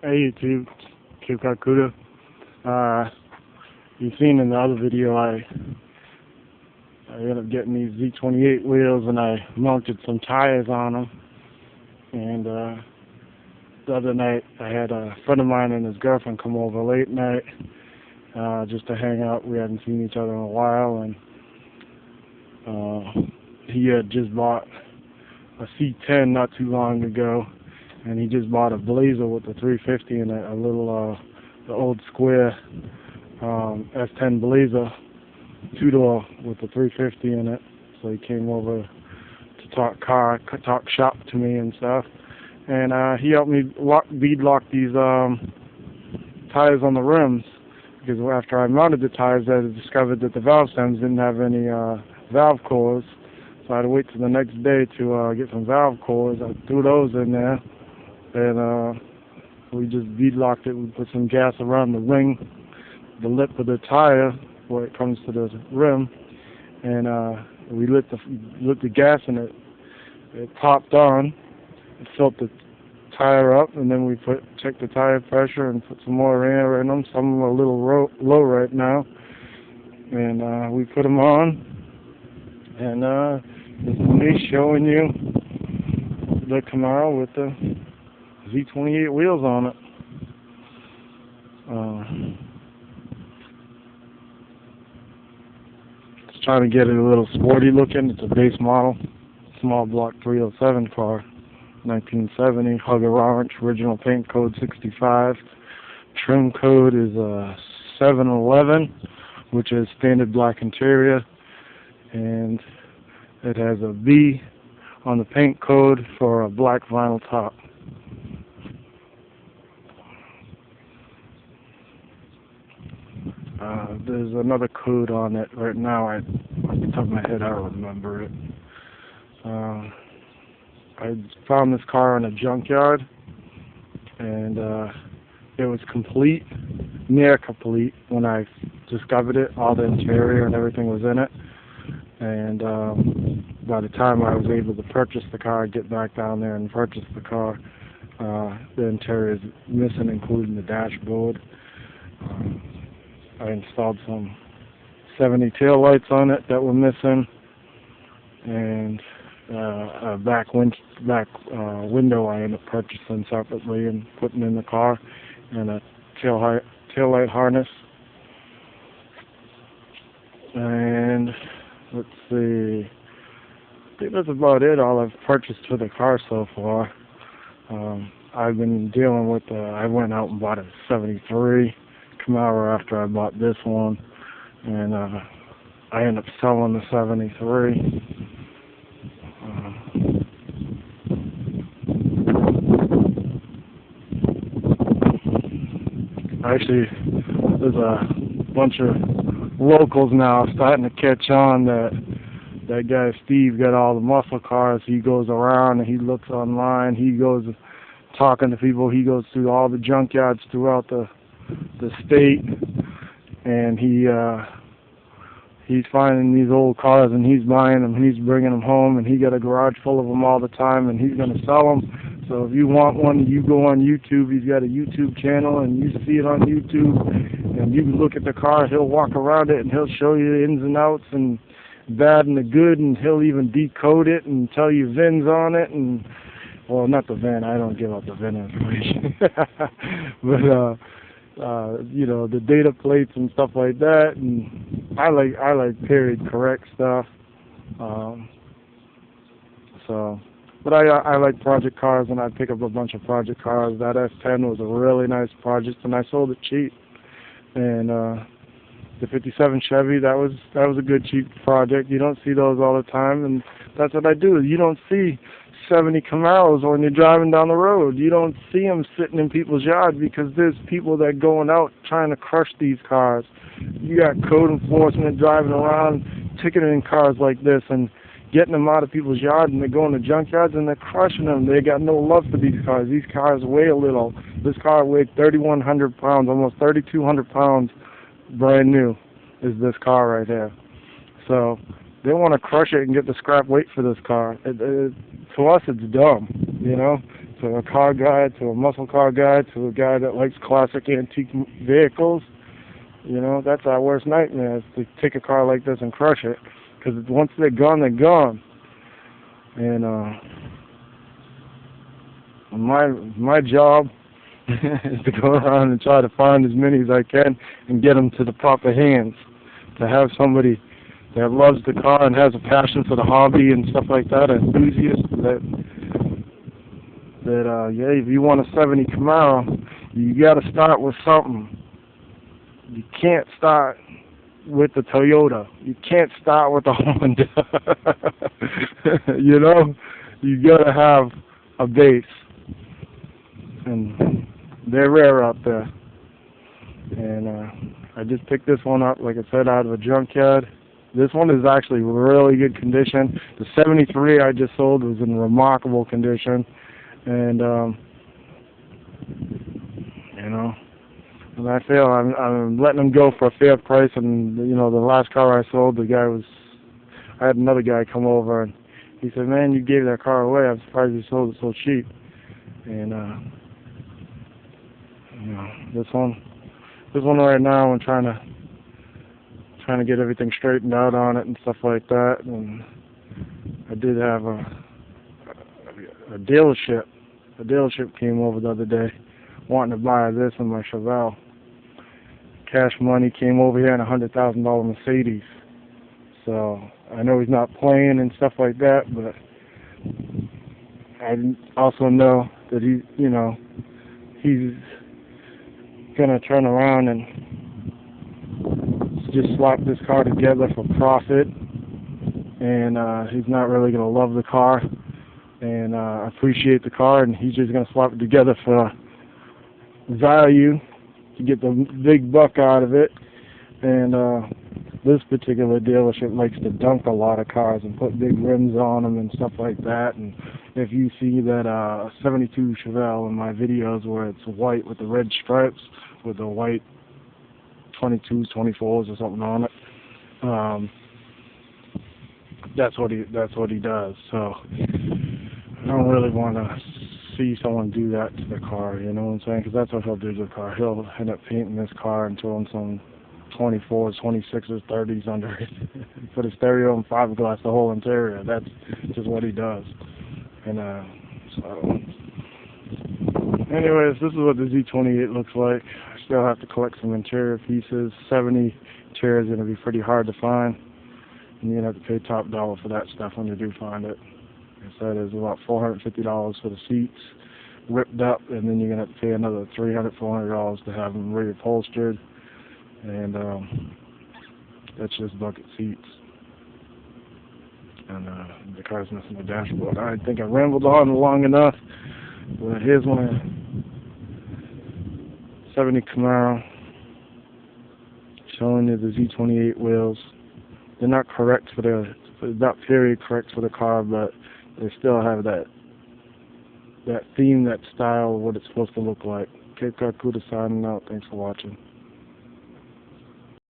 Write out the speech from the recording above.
Hey YouTube, Cape Kakuda. You've seen in the other video I ended up getting these Z28 wheels and I mounted some tires on them. And the other night I had a friend of mine and his girlfriend come over late night just to hang out. We hadn't seen each other in a while, and he had just bought a C10 not too long ago. And he just bought a Blazer with the 350 and a little, the old square S10 Blazer, two-door with the 350 in it. So he came over to talk shop to me and stuff. And he helped me bead lock these tires on the rims, because after I mounted the tires, I discovered that the valve stems didn't have any valve cores. So I had to wait till the next day to get some valve cores. I threw those in there. And we just bead locked it. We put some gas around the ring, the lip of the tire where it comes to the rim, and we lit the gas, and it popped on. It filled the tire up, and then we checked the tire pressure and put some more air in them. Some of them are a little low right now, and we put them on. And this is me showing you the Camaro with the Z28 wheels on it. Just trying to get it a little sporty looking. It's a base model, small block 307 car, 1970, Hugger Orange, original paint code 65. Trim code is 711, which is standard black interior, and it has a B on the paint code for a black vinyl top. There's another code on it right now. Off the top of my head, I don't remember it. I found this car in a junkyard, and it was complete, near complete, when I discovered it. All the interior and everything was in it. And by the time I was able to purchase the car, get back down there and purchase the car, the interior is missing, including the dashboard. I installed some 70 tail lights on it that were missing, and a back window I ended up purchasing separately and putting in the car, and a tail light harness. And let's see, I think that's about it, all I've purchased for the car so far. I've been dealing with, I went out and bought a 73 Camaro after I bought this one, and I ended up selling the 73. Actually, there's a bunch of locals now starting to catch on that guy Steve got all the muscle cars. He goes around and he looks online. He goes talking to people. He goes through all the junkyards throughout the state, and he's finding these old cars and he's buying them and he's bringing them home, and he got a garage full of them all the time, and he's going to sell them. So if you want one, you go on YouTube. He's got a YouTube channel, and you see it on YouTube, and you can look at the car. He'll walk around it and he'll show you the ins and outs and bad and the good, and he'll even decode it and tell you VINs on it. And well, not the VIN, I don't give out the VIN information. But you know, the data plates and stuff like that, and I like period correct stuff. But I like project cars, and I pick up a bunch of project cars. That S10 was a really nice project, and I sold it cheap. And the 57 Chevy, that was a good cheap project. You don't see those all the time, and that's what I do. You don't see 70 Camaros when you're driving down the road. You don't see them sitting in people's yards, because there's people that are going out trying to crush these cars. You got code enforcement driving around ticketing cars like this and getting them out of people's yards, and they're going to junkyards and they're crushing them. They got no love for these cars. These cars weigh a little. This car weighed 3,100 pounds, almost 3,200 pounds, brand new, is this car right here. So they want to crush it and get the scrap weight for this car. To us, it's dumb, you know. to a car guy, to a muscle car guy, to a guy that likes classic antique vehicles. You know, that's our worst nightmare, is to take a car like this and crush it. Because once they're gone, they're gone. And my job is to go around and try to find as many as I can and get them to the proper hands. To have somebody that loves the car and has a passion for the hobby and stuff like that, an enthusiast yeah, if you want a 70 Camaro, you got to start with something. You can't start with the Toyota. You can't start with the Honda. You know, you got to have a base, and they're rare out there. And I just picked this one up, like I said, out of a junkyard. This one is actually really good condition. The 73 I just sold was in remarkable condition. And, you know, and I feel I'm letting them go for a fair price. And, you know, the last car I sold, I had another guy come over, and he said, man, you gave that car away. I'm surprised you sold it so cheap. And, you know, this one right now, I'm trying to get everything straightened out on it and stuff like that. And I did have a dealership. A dealership came over the other day wanting to buy this in my Chevelle. Cash money, came over here in a $100,000 Mercedes. So I know he's not playing and stuff like that, but I also know that he's gonna turn around and just slap this car together for profit, and he's not really gonna love the car and appreciate the car, and he's just gonna slap it together for value to get the big buck out of it. And this particular dealership likes to dunk a lot of cars and put big rims on them and stuff like that. And if you see that 72 Chevelle in my videos where it's white with the red stripes with the white 22s, 24s or something on it, that's what he does. So I don't really want to see someone do that to the car, you know what I'm saying? Because that's what he'll do to the car. He'll end up painting this car and throwing some 24s, 26s, 30s under it. Put a stereo and fiberglass the whole interior. That's just what he does. And so, anyways, this is what the Z28 looks like. I still have to collect some interior pieces. 70 interior is going to be pretty hard to find, and you're going to have to pay top dollar for that stuff when you do find it. Like I said, it's about $450 for the seats ripped up, and then you're going to have to pay another $300, $400 to have them reupholstered. And that's just bucket seats. And the car's missing the dashboard. I think I rambled on long enough. But here's my 70 Camaro, showing you the Z28 wheels. They're not correct not period correct for the car, but they still have that theme, that style of what it's supposed to look like. Cape Cod Cuda signing out. Thanks for watching.